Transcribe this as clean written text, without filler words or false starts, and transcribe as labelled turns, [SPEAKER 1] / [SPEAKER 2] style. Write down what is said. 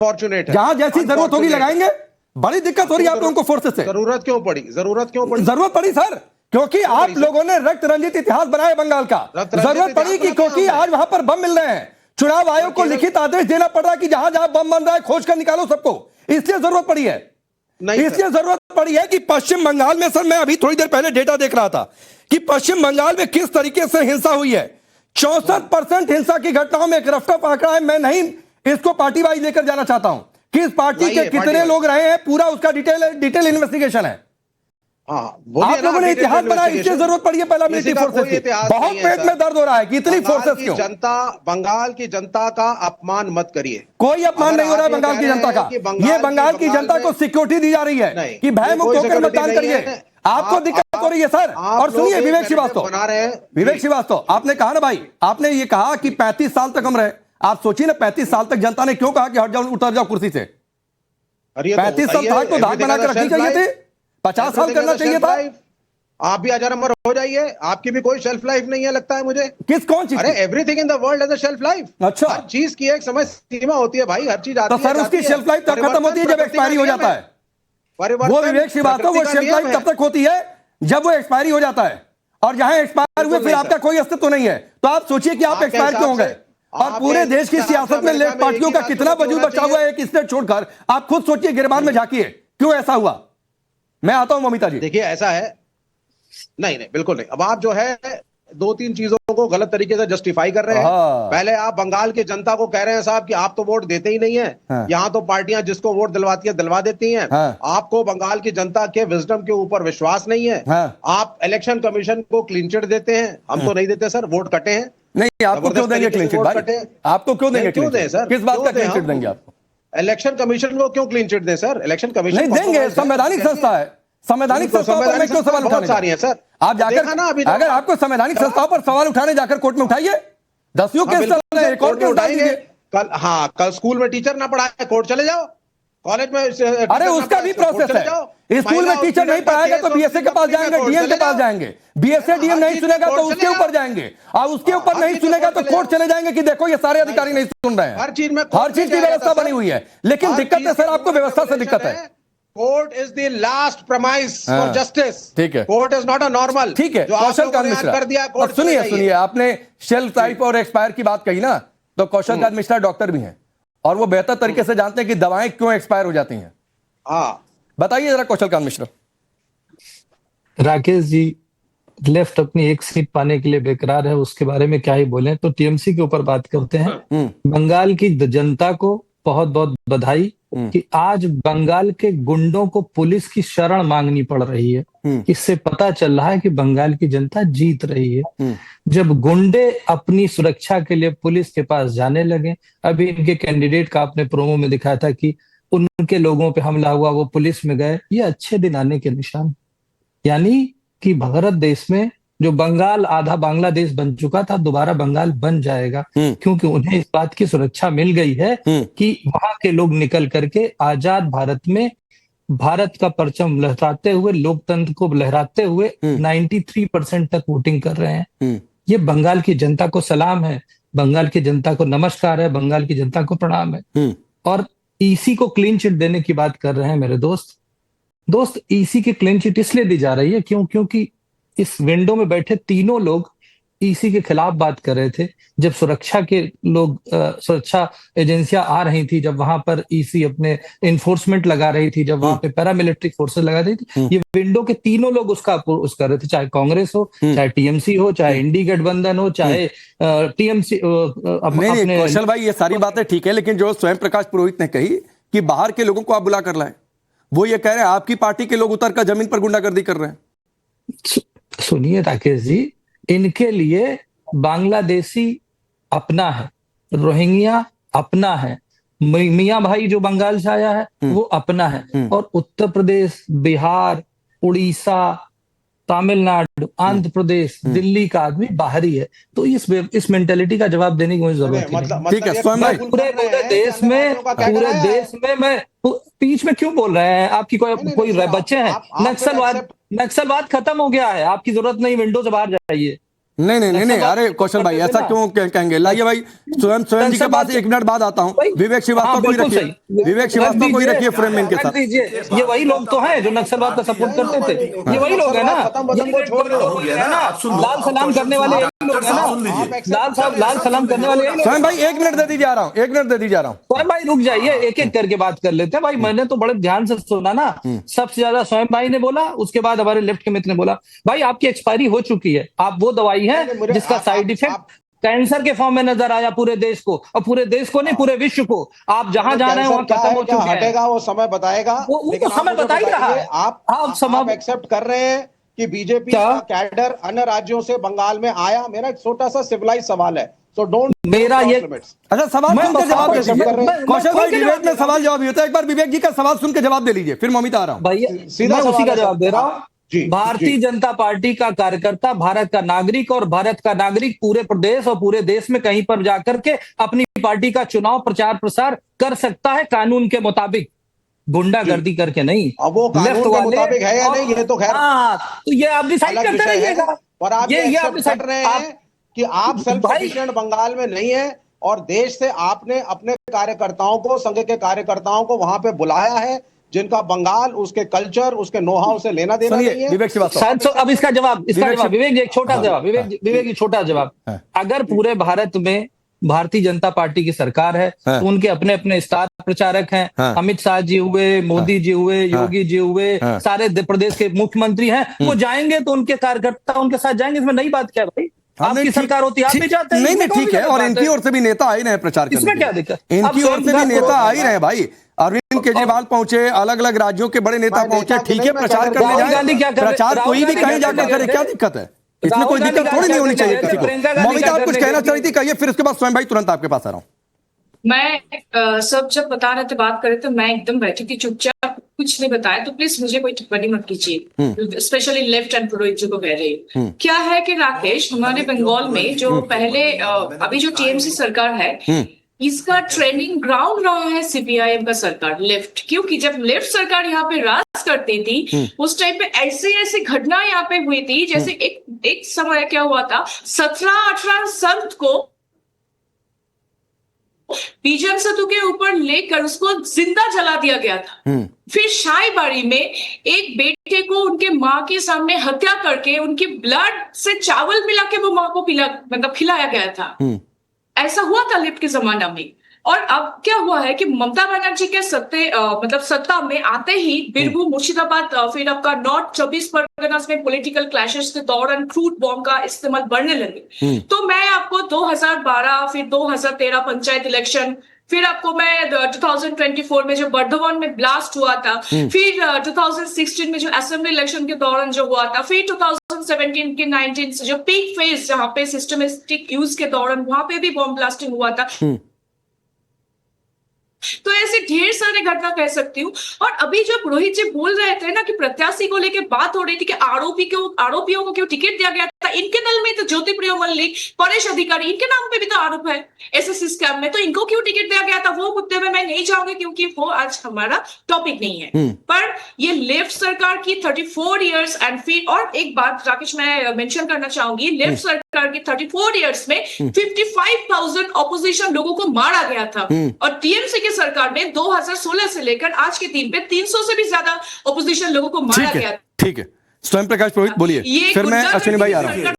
[SPEAKER 1] Unfortunate है।
[SPEAKER 2] जहां जैसी जरूरत होगी लगाएंगे। बड़ी दिक्कत हो रही है आप लोगों को फोर्सेस से।
[SPEAKER 1] जरूरत क्यों पड़ी?
[SPEAKER 2] जरूरत पड़ी सर, क्योंकि आप लोगों ने रक्त रंजित इतिहास बनाया बंगाल का। जरूरत पड़ी कि क्योंकि आज वहां पर बम मिल रहे हैं, चुनाव आयोग को लिखित आदेश देना पड़ रहा है कि जहां जहां बम बन रहा है खोज कर निकालो सबको, इसलिए जरूरत पड़ी है। इसलिए जरूरत पड़ी है कि पश्चिम बंगाल में, सर मैं अभी थोड़ी देर पहले डेटा देख रहा था कि पश्चिम बंगाल में किस तरीके से हिंसा हुई है। 64% हिंसा की घटनाओं में एक रफ आंकड़ा है, मैं नहीं इसको पार्टी वाइज लेकर जाना चाहता हूं कि इस पार्टी के कितने लोग रहे हैं, पूरा उसका डिटेल इन्वेस्टिगेशन है। आप लोगों ने इतिहास बनाया, इससे जरूरत पड़ी है पहला मिलिट्री फोर्सेस की। बहुत पेट में दर्द हो रहा है कि इतनी फोर्सेस क्यों?
[SPEAKER 1] बंगाल की जनता का अपमान मत करिए।
[SPEAKER 2] कोई अपमान नहीं हो रहा है बंगाल की जनता का। ये बंगाल की जनता को सिक्योरिटी दी जा रही है कि भय मुक्त होकर मतदान करिए। आपको दिक्कत हो रही है सर। और सुनिए विवेक श्रीवास्तव, आपने कहा ना भाई, आपने ये कहा कि 35 साल तक हम रहे। आप सोचिए ना, 35 साल तक जनता ने क्यों कहा कि हट जाओ, उतर जाओ कुर्सी से? 35 साल तक तो धाक बनाकर रखनी चाहिए थी, 50 साल करना चाहिए था।
[SPEAKER 1] आप भी 1000 नंबर हो जाइए, आपकी भी कोई शेल्फ लाइफ नहीं है लगता है मुझे।
[SPEAKER 2] कौन चीज?
[SPEAKER 1] अरे everything in the world has a shelf life.
[SPEAKER 2] अच्छा,
[SPEAKER 1] हर चीज की एक समय सीमा होती है भाई, हर चीज आती है।
[SPEAKER 2] तो सर उसकी शेल्फ लाइफ तब खत्म होती है जब एक्सपायरी हो जाता है। वो विवेक श्रीवास्तव, वो शेल्फ लाइफ तब तक होती है जब वो एक्सपायरी हो जाता है, और जहां एक्सपायर हुए फिर आपका कोई अस्तित्व नहीं है। तो आप सोचिए कि आप एक्सपायर क्यों हो गए। और पूरे देश की सियासत में लेफ्ट पार्टियों का कितना वजूद बचा हुआ है एक स्टेट छोड़कर। आप खुद सोचिए, गिरबान में झांकिए क्यों ऐसा हुआ। मैं आता हूं ममिता जी।
[SPEAKER 1] देखिए ऐसा है, नहीं बिल्कुल नहीं। अब आप जो है 2-3 चीजों को गलत तरीके से जस्टिफाई कर रहे हैं। पहले आप बंगाल की जनता को कह रहे हैं साहब कि आप तो वोट देते ही नहीं है। यहाँ तो पार्टियां जिसको वोट दिलवाती है दिलवा देती हैं। आपको बंगाल की जनता के विजडम के ऊपर विश्वास नहीं है। आप इलेक्शन कमीशन को क्लीन चिट देते हैं, हम तो नहीं देते सर, वोट कटे हैं।
[SPEAKER 2] नहीं, आपको क्यों देंगे क्लीन चिट भाई? आपको क्यों देंगे क्लीन चिट? सर किस बात का क्लीन चिट देंगे आपको?
[SPEAKER 1] इलेक्शन कमीशन को क्यों क्लीन चिट दें सर? इलेक्शन कमीशन
[SPEAKER 2] नहीं देंगे, संवैधानिक संस्था है। संवैधानिक संस्थाओं पर मैं क्यों सवाल उठाने जा रही है सर? आप जाकर, अगर आपको संवैधानिक संस्थाओं पर सवाल उठाने जाकर कोर्ट में उठाइए। 10 केस चल रहे हैं, कोर्ट में उठाएंगे।
[SPEAKER 1] कल स्कूल में टीचर ना पढ़ाए, कोर्ट चले जाओ। कॉलेज में
[SPEAKER 2] अरे उसका भी प्रोसेस है। स्कूल में टीचर नहीं पढ़ाएगा तो बीएसए के पास जाएंगे, डीएम के पास जाएंगे। बीएसए डीएम नहीं सुनेगा तो उसके ऊपर जाएंगे, और उसके ऊपर नहीं सुनेगा तो कोर्ट चले जाएंगे कि देखो ये सारे अधिकारी नहीं सुन रहे हैं।
[SPEAKER 1] हर चीज
[SPEAKER 2] की व्यवस्था बनी हुई है, लेकिन दिक्कत है सर, आपको व्यवस्था से दिक्कत है।
[SPEAKER 1] Court is the last promise for justice.
[SPEAKER 2] ठीक है,
[SPEAKER 1] court is not a normal.
[SPEAKER 2] ठीक है, कौशल कांत मिश्रा कर दिया। सुनिए, आपने शेल्फ लाइफ और एक्सपायर की बात कही ना, तो कौशल कांत मिश्रा डॉक्टर भी हैं और वो बेहतर तरीके से जानते हैं कि दवाएं क्यों एक्सपायर हो जाती हैं। बताइए जरा कौशल कांत मिश्रा।
[SPEAKER 3] राकेश जी, लेफ्ट अपनी एक सीट पाने के लिए बेकरार है, उसके बारे में क्या ही बोलें। तो टीएमसी के ऊपर बात करते हैं। बंगाल की जनता को बहुत बहुत बधाई कि आज बंगाल के गुंडों को पुलिस की शरण मांगनी पड़ रही है। इससे पता चल रहा है कि बंगाल की जनता जीत रही है। जब गुंडे अपनी सुरक्षा के लिए पुलिस के पास जाने लगे, अभी इनके कैंडिडेट का आपने प्रोमो में दिखाया था कि उनके लोगों पे हमला हुआ, वो पुलिस में गए, ये अच्छे दिन आने के निशान। यानी कि भारत देश में जो बंगाल आधा बांग्लादेश बन चुका था, दोबारा बंगाल बन जाएगा, क्योंकि उन्हें इस बात की सुरक्षा मिल गई है कि वहां के लोग निकल करके आजाद भारत में भारत का परचम लहराते हुए, लोकतंत्र को लहराते हुए 93% तक वोटिंग कर रहे हैं। ये बंगाल की जनता को सलाम है, बंगाल की जनता को नमस्कार है, बंगाल की जनता को प्रणाम है। और ईसी को क्लीन चिट देने की बात कर रहे हैं मेरे दोस्त, ईसी की क्लीन चिट इसलिए दी जा रही है क्योंकि इस विंडो में बैठे तीनों लोग ईसी के खिलाफ बात कर रहे थे। जब सुरक्षा के लोग, सुरक्षा एजेंसियां आ रही थी, जब वहां पर ईसी अपने इन्फोर्समेंट लगा रही थी, जब वहां पे पैरामिलिट्री फोर्सेस लगा रही थी, ये विंडो के तीनों लोग उसका अपोज कर रहे थे, चाहे कांग्रेस हो, चाहे टीएमसी हो, चाहे इंडी गठबंधन हो, चाहे टीएमसी।
[SPEAKER 2] कौशल भाई, ये सारी बातें ठीक है, लेकिन जो स्वयं प्रकाश पुरोहित ने कही कि बाहर के लोगों को आप बुला कर लाए, वो ये कह रहे हैं आपकी पार्टी के लोग उतर कर जमीन पर गुंडागर्दी कर रहे हैं।
[SPEAKER 3] सुनिए राकेश जी, इनके लिए बांग्लादेशी अपना है, रोहिंग्या अपना है, मियां भाई जो बंगाल से आया है वो अपना है, और उत्तर प्रदेश, बिहार, उड़ीसा, तमिलनाडु, आंध्र प्रदेश, दिल्ली का आदमी बाहरी है। तो इस मेंटेलिटी का जवाब देने की कोई जरूरत नहीं।
[SPEAKER 2] ठीक है, स्वयं भाई,
[SPEAKER 3] पूरे देश में मैं बीच में क्यों बोल रहे हैं? आपकी कोई बच्चे हैं? नक्सलवाद खत्म हो गया है, आपकी जरूरत नहीं, विंडो से बाहर जाइए।
[SPEAKER 2] नहीं, अरे कौशल भाई ऐसा क्यों कहेंगे? लाइए भाई, स्वयं जी के पास 1 मिनट बाद आता हूँ। विवेक श्रीवास्तव को ही रखिए, विवेक श्रीवास्तव को ही रखिए फ्रेम में इनके साथ।
[SPEAKER 3] ये वही लोग तो हैं जो नक्सलवाद का सपोर्ट करते थे, ये वही लोग है ना, लाल सलाम करने वाले लोग हैं ना, लाल सलाम करने वाले।
[SPEAKER 2] स्वयं भाई 1 मिनट दे दी जा रहा हूँ, 1 मिनट दे दी जा रहा हूँ।
[SPEAKER 3] स्वयं भाई रुक जाइए, एक एक करके बात कर लेते हैं भाई। मैंने तो बड़े ध्यान से सुना ना, सबसे ज्यादा स्वयं भाई ने बोला, उसके बाद हमारे लेफ्ट के मित्र ने बोला। भाई आपकी एक्सपायरी हो चुकी है, आप वो दवाई है जिसका साइड इफेक्ट कैंसर के फॉर्म में नजर आया पूरे देश को, और पूरे देश को नहीं पूरे विश्व को। आप जहां जा रहे हैं वहां खत्म हो चुके हैं।
[SPEAKER 1] हटेगा वो समय बताएगा,
[SPEAKER 3] वो तो समय बता ही रहा है।
[SPEAKER 1] आप एक्सेप्ट कर रहे हैं कि बीजेपी का कैडर अन्य राज्यों से बंगाल में आया? मेरा एक छोटा सा सिविलाइज सवाल है, सो डोंट
[SPEAKER 3] मेरा ये
[SPEAKER 2] अच्छा सवाल सुन के जवाब दीजिए। कौशल भाई विवेक में सवाल जवाब होता है, एक बार विवेक जी का सवाल सुन के जवाब दे लीजिए, फिर ममिता आ रहा हूं।
[SPEAKER 3] भैया मैं उसी का जवाब दे रहा हूँ। भारतीय जनता पार्टी का कार्यकर्ता, भारत का नागरिक, और भारत का नागरिक पूरे प्रदेश और पूरे देश में कहीं पर जाकर के अपनी पार्टी का चुनाव प्रचार प्रसार कर सकता है कानून के मुताबिक, गुंडागर्दी करके नहीं।
[SPEAKER 1] अब वो कानून के मुताबिक है या नहीं, ये तो खैर
[SPEAKER 3] तो ये आप डिसाइड करते रहिएगा।
[SPEAKER 1] और आप ये कर रहे हैं कि आप सेल्फ सफिशिएंट बंगाल में नहीं है, और देश से आपने अपने कार्यकर्ताओं को, संघ के कार्यकर्ताओं को वहां पे बुलाया है जिनका बंगाल, उसके कल्चर, उसके नोहाउ से लेना देना नहीं है।
[SPEAKER 2] विवेक श्रीवास्तव
[SPEAKER 3] अब इसका जवाब विवेक जी एक छोटा जवाब, विवेक जी छोटा जवाब। अगर पूरे भारत में भारतीय जनता पार्टी की सरकार है तो उनके अपने अपने स्टार प्रचारक हैं, अमित शाह जी हुए, मोदी जी हुए, योगी जी हुए, सारे प्रदेश के मुख्यमंत्री हैं, वो जाएंगे तो उनके कार्यकर्ता उनके साथ जाएंगे। इसमें नई बात क्या है भाई? आपकी सरकार होती है, आप भी जाते हैं।
[SPEAKER 2] नहीं ठीक है, और इनकी ओर से भी नेता आ ही रहे प्रचार करने।
[SPEAKER 3] इसमें क्या दिक्कत?
[SPEAKER 2] इनकी ओर से भी नेता आ ही रहे भाई। अरविंद केजरीवाल पहुंचे, अलग अलग राज्यों के बड़े नेता पहुंचे, ठीक है, प्रचार करने जाए, प्रचार कोई भी कहीं जाकर करे, क्या दिक्कत है? इसमें कोई दिक्कत थोड़ी नहीं होनी चाहिए किसी को। ममिता आप कुछ कहना चाह रही थी, कहिए, फिर उसके बाद स्वयं भाई तुरंत आपके पास आ रहा हूँ।
[SPEAKER 4] मैं सब जब बता रहे थे, बात कर रहे थे, मैं एकदम बैठी थी चुपचाप, कुछ नहीं बताया, तो प्लीज मुझे कोई टिप्पणी मत कीजिए, स्पेशली लेफ्ट एंड पुरोहित जी को कह रही हूँ। क्या है कि राकेश, हमारे बंगाल में जो पहले अभी जो टीएमसी सरकार है, इसका ट्रेनिंग ग्राउंड रहा है सीपीआईएम का सरकार, लेफ्ट। क्योंकि जब लेफ्ट सरकार यहाँ पे राज करती थी, उस टाइम पे ऐसे घटना यहाँ पे हुई थी, जैसे एक समय क्या हुआ था, 17-18 संत को बीजन सेतु के ऊपर लेकर उसको जिंदा जला दिया गया था। फिर शाहीबाड़ी में एक बेटे को उनके माँ के सामने हत्या करके उनके ब्लड से चावल मिला के वो माँ को खिलाया गया था। ऐसा हुआ था लेफ्ट के जमाना में। और अब क्या हुआ है कि ममता बनर्जी के सत्ता में आते ही बीरभूम, मुर्शिदाबाद, फिर आपका नॉर्थ 24 परगनास में पॉलिटिकल क्लैशेस के दौरान क्रूड बॉम्ब का इस्तेमाल बढ़ने लगे। तो मैं आपको 2012, फिर 2013 पंचायत इलेक्शन, फिर आपको मैं 2024 में जो बर्धमान में ब्लास्ट हुआ था, फिर 2016 में जो असेंबली इलेक्शन के दौरान जो हुआ था, फिर 2017 के 19 से जो पीक फेज जहां पे सिस्टमेटिक यूज के दौरान वहां पे भी बॉम्ब ब्लास्टिंग हुआ था। तो ऐसे ढेर सारे घटना कह सकती हूँ। और अभी जो पुरोहित जी बोल रहे थे ना कि प्रत्याशी को लेकर बात हो रही थी कि आरोपियों को क्यों टिकट दिया गया था, इनके दल में तो ज्योति प्रिया मल्लिक, परेश अधिकारी, इनके नाम पे भी तो आरोप है एसएससी स्कैम में, तो इनको क्यों टिकट दिया गया था, वो मुद्दे में मैं नहीं जाऊंगी क्योंकि वो आज हमारा टॉपिक नहीं है। पर ये लेफ्ट सरकार की 34 इयर्स एंड फिर, और एक बात राकेश मैं मेंशन करना चाहूंगी, लेफ्ट सरकार की 34 इयर्स में 55,000 ऑपोजिशन लोगों को मारा गया था, और टीएमसी सरकार में 2016 से लेकर आज के दिन पे 300 से भी ज्यादा ऑपोजिशन लोगों को मारा गया।
[SPEAKER 2] ठीक है, स्वयं प्रकाश पुरोहित बोलिए, फिर मैं अश्विनी भाई आ रहा हूँ।